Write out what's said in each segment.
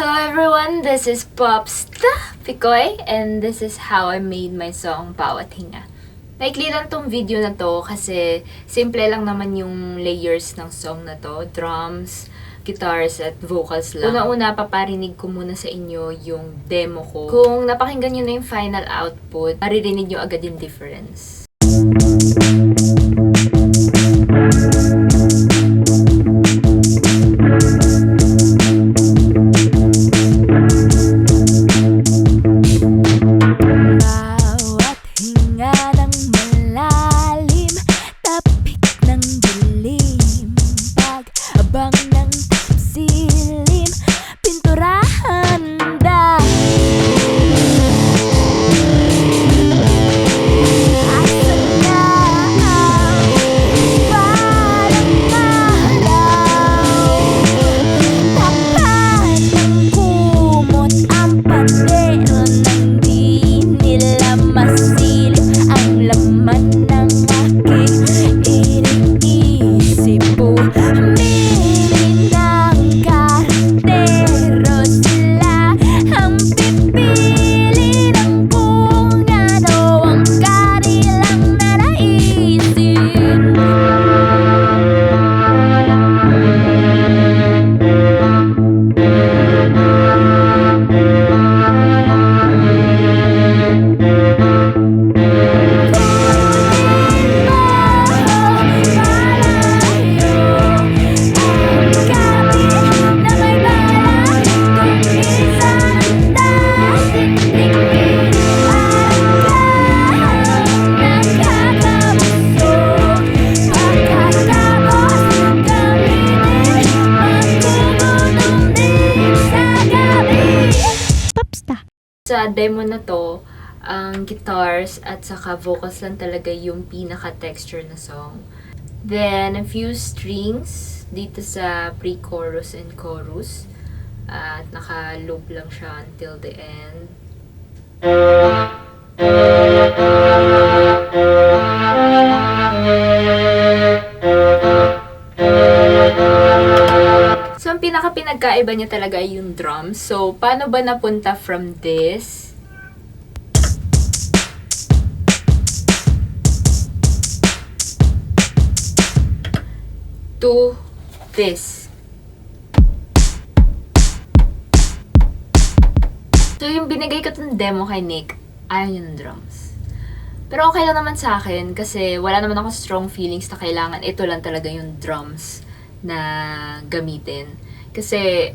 Hello everyone, this is Popsta Picoy and this is how I made my song Bawat Hinga. Maikli lang tong video na to kasi simple lang naman yung layers ng song na to. Drums, guitars, at vocals lang. Una-una, paparinig ko muna sa inyo yung demo ko. Kung napakinggan nyo na yung final output, maririnig nyo agad yung difference. Sa demo na to, ang guitars at saka vocals lang talaga yung pinaka-texture na song. Then, a few strings dito sa pre-chorus and chorus. At naka-loop lang siya until the end. So, ang pinaka-pinagkaiba niya talaga ay yung drums. So, paano ba napunta from this to this? So, yung binigay ko itong demo kay Nick, ayaw niya ng drums. Pero okay lang naman sa akin kasi wala naman ako strong feelings na kailangan ito lang talaga yung drums na gamitin. Kasi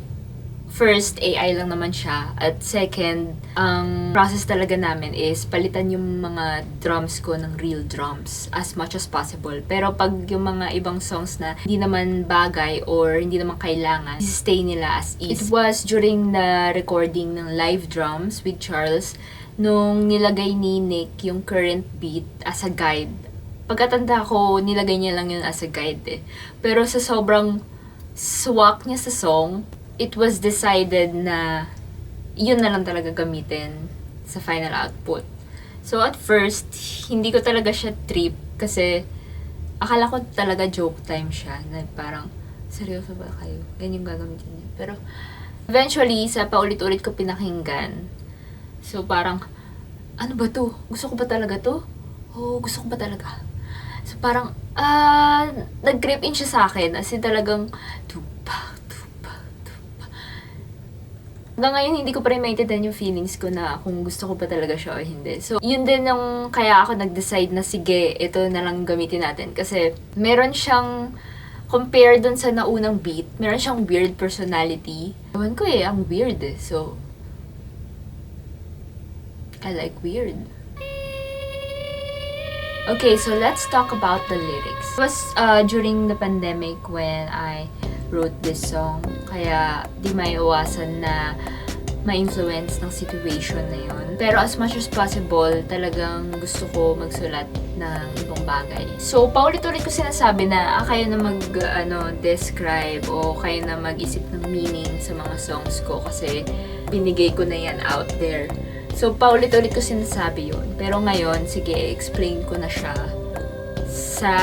first, AI lang naman siya. At second, ang process talaga namin is palitan yung mga drums ko ng real drums as much as possible. Pero pag yung mga ibang songs na hindi naman bagay or hindi naman kailangan, stay nila as is. It was during the recording ng live drums with Charles nung nilagay ni Nick yung current beat as a guide. Pagkatanda ko, nilagay niya lang yun as a guide eh. Pero sa sobrang swak niya sa song, it was decided na yun na lang talaga gamitin sa final output. So at first, hindi ko talaga siya trip kasi akala ko talaga joke time siya. Na parang, seryoso ba kayo? Ganyan yung gagamitin niya. Pero eventually, sa paulit-ulit ko pinakinggan, so parang, ano ba to? Gusto ko ba talaga to? Oh, gusto ko ba talaga? So parang, nag-creep in siya sa akin. As in talagang, tupa. Hanggang ngayon, hindi ko pa rin maintindihan yung feelings ko na kung gusto ko pa talaga siya o hindi. So, yun din yung kaya ako nag-decide na sige, ito na lang gamitin natin. Kasi meron siyang, compare dun sa naunang beat, meron siyang weird personality. Ewan ko eh, ang weird eh. So, I like weird. Okay, so let's talk about the lyrics. It was during the pandemic when I wrote this song. Kaya di maiiwasan na ma-influence ng situation na yun. Pero as much as possible, talagang gusto ko magsulat ng ibang bagay. So, paulit-ulit ko sinasabi na kayo na describe o kayo na mag-isip ng meaning sa mga songs ko kasi binigay ko na yan out there. So, paulit-ulit ko sinasabi yun. Pero ngayon, sige, explain ko na siya sa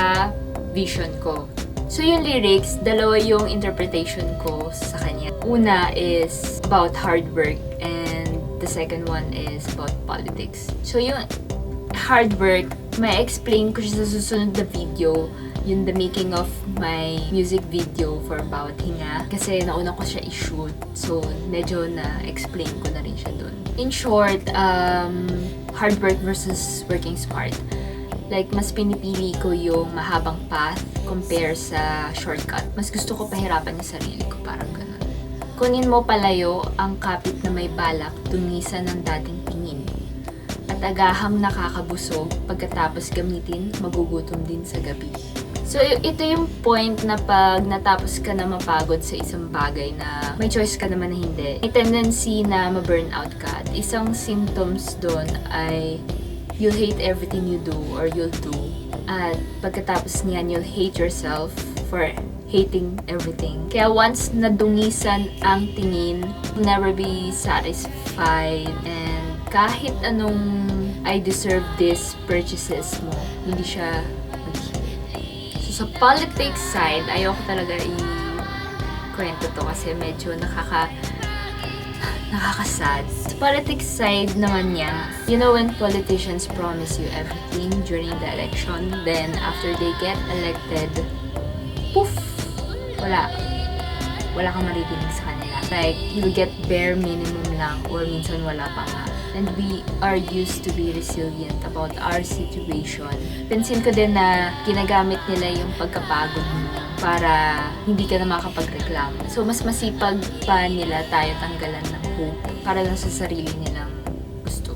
vision ko. So yung lyrics, dalawa yung interpretation ko sa kanya. Una is about hard work and the second one is about politics. So yung hard work, may explain ko siya sa susunod na video, yung the making of my music video for Bawat Hinga. Kasi nauna ko siya i-shoot. So, medyo na-explain ko na rin siya dun. In short, hard work versus working smart. Like, mas pinipili ko yung mahabang path compare sa shortcut. Mas gusto ko pahirapan yung sarili ko, parang ganun. Kunin mo palayo ang kapit na may balak, tungisan ng dating tingin. At agahang nakakabusog, pagkatapos gamitin, magugutom din sa gabi. So, ito yung point na pag natapos ka na mapagod sa isang bagay na may choice ka naman na hindi, may tendency na ma-burnout ka. At isang symptoms doon ay you'll hate everything you do or you'll do. At pagkatapos niyan, you'll hate yourself for hating everything. Kaya once nadungisan ang tingin, you'll never be satisfied and kahit anong I deserve this purchases mo, hindi siya sa politics side, ayoko talaga i-kwento to kasi medyo nakakasad. Sa politics side naman niya, you know when politicians promise you everything during the election, then after they get elected, poof! Wala kang maririnig sa kanila. Like, you'll get bare minimum lang or minsan wala pa nga. And we are used to be resilient about our situation. Pansin ko din na ginagamit nila yung pagkapagod mo para hindi ka na makapagreklamo. So, mas masipag pa nila tayo tanggalan ng hope para lang sa sarili nilang gusto.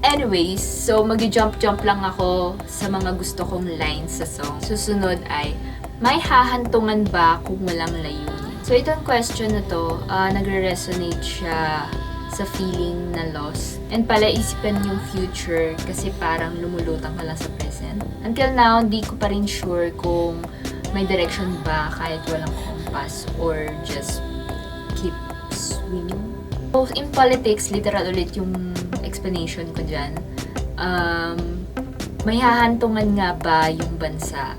Anyways, so mag-jump lang ako sa mga gusto kong lines sa song. Susunod ay, may hahantungan ba kung walang layunin? So, itong question na to, nagre-resonate siya sa feeling na loss. And pala isipan yung future kasi parang lumulutang ka lang sa present. Until now, di ko pa rin sure kung may direction ba kahit walang compass or just keep swimming. So, in politics, literal ulit yung explanation ko dyan. May hahantungan nga ba yung bansa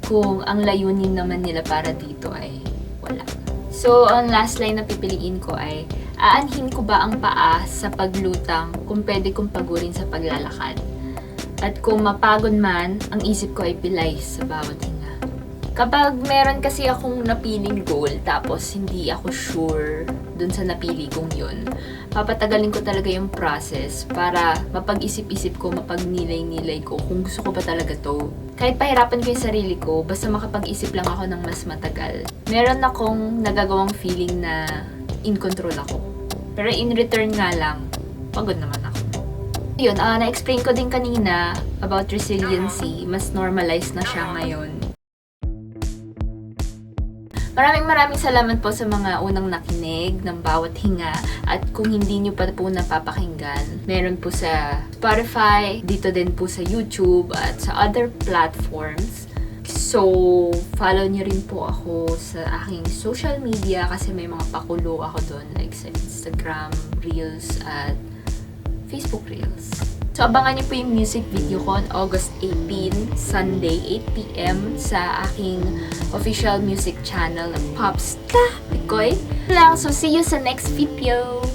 kung ang layunin naman nila para dito ay wala. So, ang last line na pipiliin ko ay, aanhin ko ba ang paa sa paglutang kung pwede kong pagurin sa paglalakad? At kung mapagod man, ang isip ko ay pilay sa bawat hinga. Kapag meron kasi akong napiling goal tapos hindi ako sure dun sa napili kong yun, papatagalin ko talaga yung process para mapag-isip-isip ko, mapagnilay-nilay ko kung gusto ko ba talaga to. Kahit pahirapan ko yung sarili ko, basta makapag-isip lang ako ng mas matagal. Meron akong nagagawang feeling na in control ako. Pero in return nga lang, pagod naman ako. Yun, na-explain ko din kanina about resiliency. Mas normalized na siya ngayon. Maraming salamat po sa mga unang nakinig ng Bawat Hinga. At kung hindi nyo pa po napapakinggan, meron po sa Spotify, dito din po sa YouTube at sa other platforms. So, follow nyo rin po ako sa aking social media kasi may mga pakulo ako doon like sa Instagram Reels at Facebook Reels. So, abangan niyo po yung music video ko on August 18, Sunday, 8 p.m. sa aking official music channel na Popsta Picoy. So, see you sa next video!